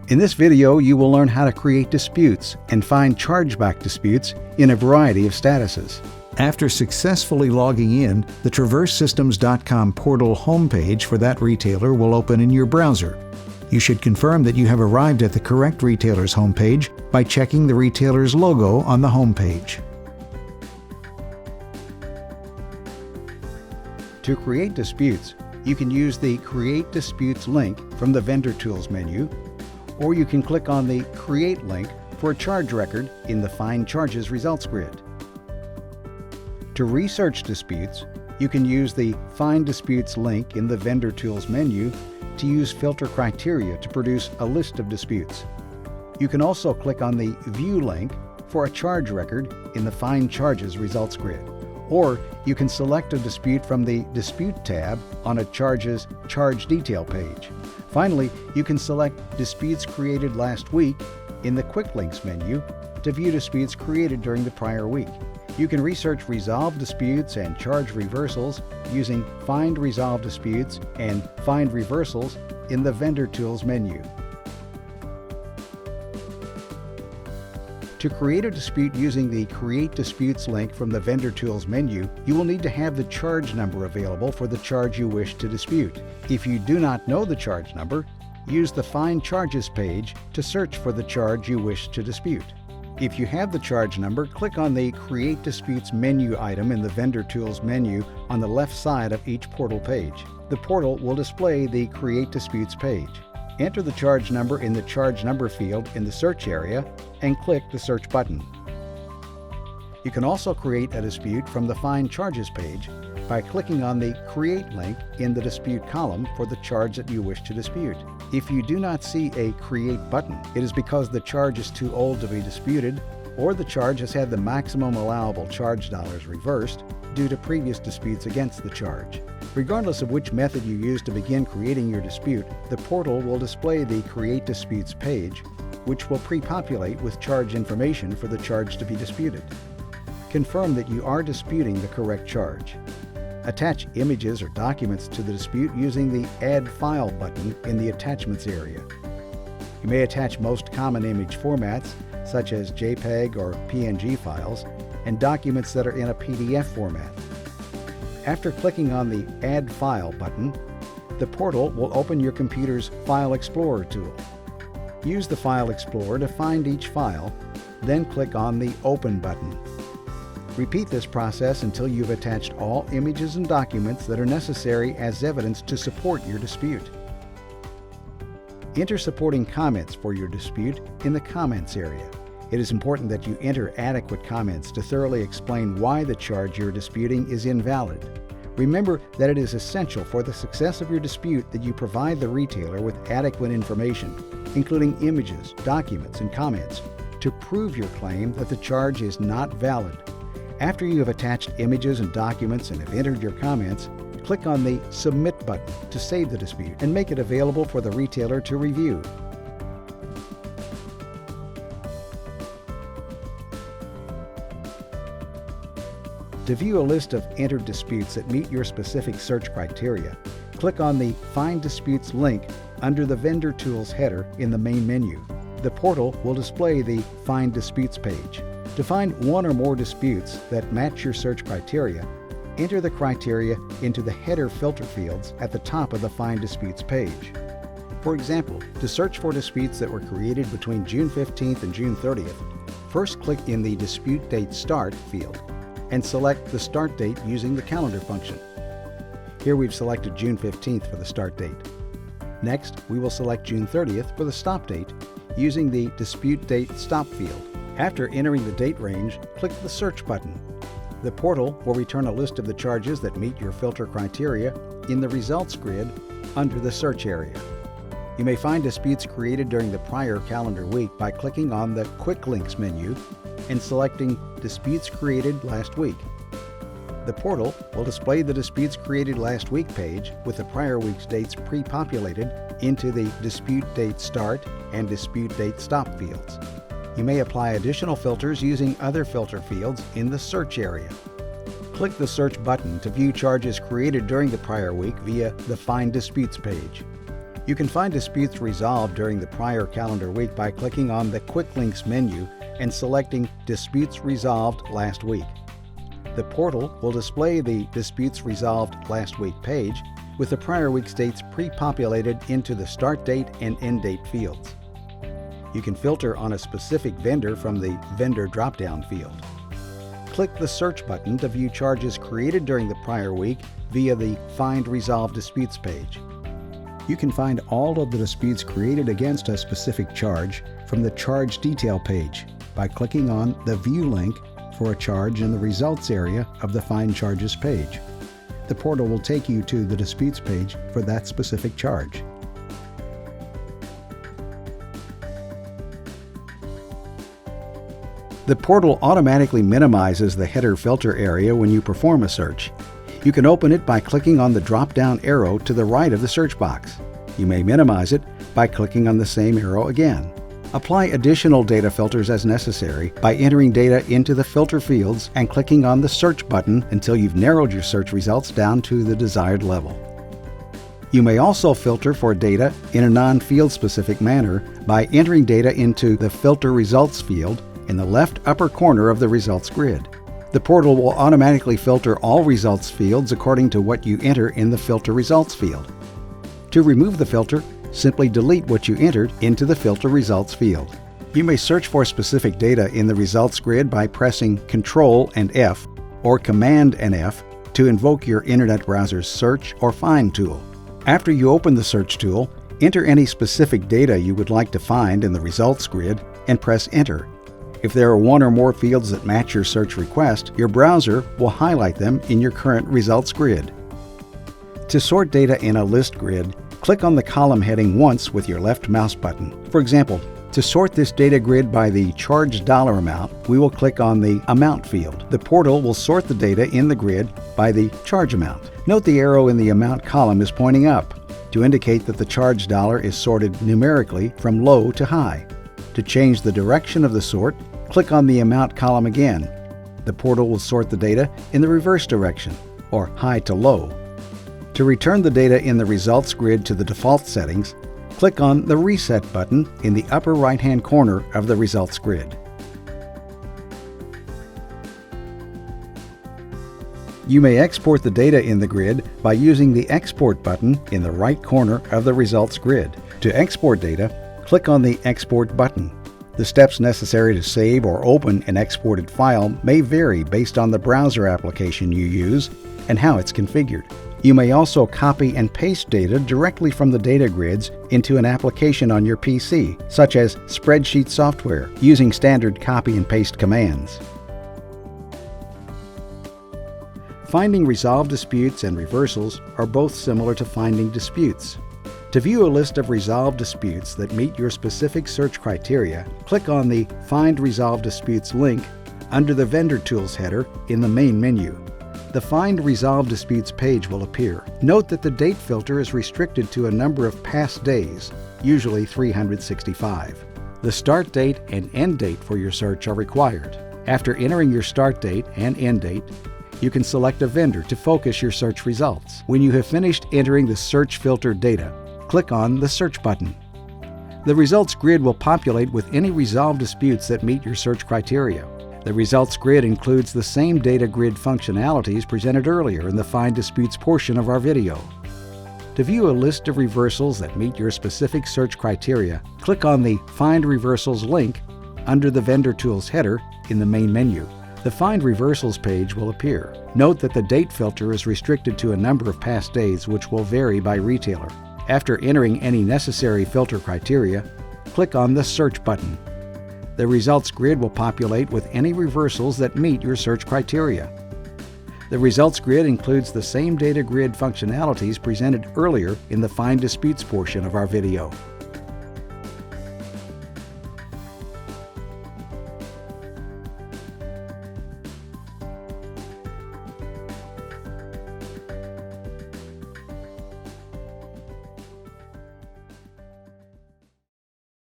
In this video, you will learn how to create disputes and find chargeback disputes in a variety of statuses. After successfully logging in, the TraverseSystems.com portal homepage for that retailer will open in your browser. You should confirm that you have arrived at the correct retailer's homepage by checking the retailer's logo on the homepage. To create disputes, you can use the Create Disputes link from the Vendor Tools menu, or you can click on the Create link for a charge record in the Find Charges results grid. To research disputes, you can use the Find Disputes link in the Vendor Tools menu to use filter criteria to produce a list of disputes. You can also click on the View link for a charge record in the Find Charges results grid. Or you can select a dispute from the Dispute tab on a Charges Charge Detail page. Finally, you can select Disputes Created Last Week in the Quick Links menu to view disputes created during the prior week. You can research resolved disputes and charge reversals using Find Resolved Disputes and Find Reversals in the Vendor Tools menu. To create a dispute using the Create Disputes link from the Vendor Tools menu, you will need to have the charge number available for the charge you wish to dispute. If you do not know the charge number, use the Find Charges page to search for the charge you wish to dispute. If you have the charge number, click on the Create Disputes menu item in the Vendor Tools menu on the left side of each portal page. The portal will display the Create Disputes page. Enter the charge number in the Charge Number field in the search area and click the Search button. You can also create a dispute from the Find Charges page by clicking on the Create link in the Dispute column for the charge that you wish to dispute. If you do not see a Create button, it is because the charge is too old to be disputed, or the charge has had the maximum allowable charge dollars reversed due to previous disputes against the charge. Regardless of which method you use to begin creating your dispute, the portal will display the Create Disputes page, which will pre-populate with charge information for the charge to be disputed. Confirm that you are disputing the correct charge. Attach images or documents to the dispute using the Add File button in the Attachments area. You may attach most common image formats, such as JPEG or PNG files, and documents that are in a PDF format. After clicking on the Add File button, the portal will open your computer's File Explorer tool. Use the File Explorer to find each file, then click on the Open button. Repeat this process until you've attached all images and documents that are necessary as evidence to support your dispute. Enter supporting comments for your dispute in the Comments area. It is important that you enter adequate comments to thoroughly explain why the charge you're disputing is invalid. Remember that it is essential for the success of your dispute that you provide the retailer with adequate information, including images, documents, and comments, to prove your claim that the charge is not valid. After you have attached images and documents and have entered your comments, click on the Submit button to save the dispute and make it available for the retailer to review. To view a list of entered disputes that meet your specific search criteria, click on the Find Disputes link under the Vendor Tools header in the main menu. The portal will display the Find Disputes page. To find one or more disputes that match your search criteria, enter the criteria into the header filter fields at the top of the Find Disputes page. For example, to search for disputes that were created between June 15th and June 30th, first click in the Dispute Date Start field and select the start date using the calendar function. Here we've selected June 15th for the start date. Next, we will select June 30th for the stop date using the Dispute Date Stop field. After entering the date range, click the Search button. The portal will return a list of the charges that meet your filter criteria in the Results grid under the Search area. You may find disputes created during the prior calendar week by clicking on the Quick Links menu and selecting Disputes Created Last Week. The portal will display the Disputes Created Last Week page with the prior week's dates pre-populated into the Dispute Date Start and Dispute Date Stop fields. You may apply additional filters using other filter fields in the Search area. Click the Search button to view charges created during the prior week via the Find Disputes page. You can find disputes resolved during the prior calendar week by clicking on the Quick Links menu and selecting Disputes Resolved Last Week. The portal will display the Disputes Resolved Last Week page with the prior week's dates pre-populated into the start date and end date fields. You can filter on a specific vendor from the Vendor drop-down field. Click the Search button to view charges created during the prior week via the Find Resolved Disputes page. You can find all of the disputes created against a specific charge from the Charge Detail page by clicking on the View link for a charge in the Results area of the Find Charges page. The portal will take you to the Disputes page for that specific charge. The portal automatically minimizes the header filter area when you perform a search. You can open it by clicking on the drop-down arrow to the right of the search box. You may minimize it by clicking on the same arrow again. Apply additional data filters as necessary by entering data into the filter fields and clicking on the Search button until you've narrowed your search results down to the desired level. You may also filter for data in a non-field specific manner by entering data into the Filter Results field in the left upper corner of the results grid. The portal will automatically filter all results fields according to what you enter in the Filter Results field. To remove the filter, simply delete what you entered into the Filter Results field. You may search for specific data in the results grid by pressing Ctrl and F or Command and F to invoke your Internet browser's Search or Find tool. After you open the Search tool, enter any specific data you would like to find in the results grid and press Enter. If there are one or more fields that match your search request, your browser will highlight them in your current results grid. To sort data in a list grid, click on the column heading once with your left mouse button. For example, to sort this data grid by the charged dollar amount, we will click on the Amount field. The portal will sort the data in the grid by the charge amount. Note the arrow in the Amount column is pointing up to indicate that the charged dollar is sorted numerically from low to high. To change the direction of the sort, click on the Amount column again. The portal will sort the data in the reverse direction, or high to low. To return the data in the results grid to the default settings, click on the Reset button in the upper right-hand corner of the results grid. You may export the data in the grid by using the Export button in the right corner of the results grid. To export data, click on the Export button. The steps necessary to save or open an exported file may vary based on the browser application you use and how it's configured. You may also copy and paste data directly from the data grids into an application on your PC, such as spreadsheet software, using standard copy and paste commands. Finding resolved disputes and reversals are both similar to finding disputes. To view a list of resolved disputes that meet your specific search criteria, click on the Find Resolved Disputes link under the Vendor Tools header in the main menu. The Find Resolved Disputes page will appear. Note that the date filter is restricted to a number of past days, usually 365. The start date and end date for your search are required. After entering your start date and end date, you can select a vendor to focus your search results. When you have finished entering the search filter data, click on the Search button. The results grid will populate with any resolved disputes that meet your search criteria. The results grid includes the same data grid functionalities presented earlier in the Find Disputes portion of our video. To view a list of reversals that meet your specific search criteria, click on the Find Reversals link under the Vendor Tools header in the main menu. The Find Reversals page will appear. Note that the date filter is restricted to a number of past days, which will vary by retailer. After entering any necessary filter criteria, click on the Search button. The results grid will populate with any reversals that meet your search criteria. The results grid includes the same data grid functionalities presented earlier in the Find Disputes portion of our video.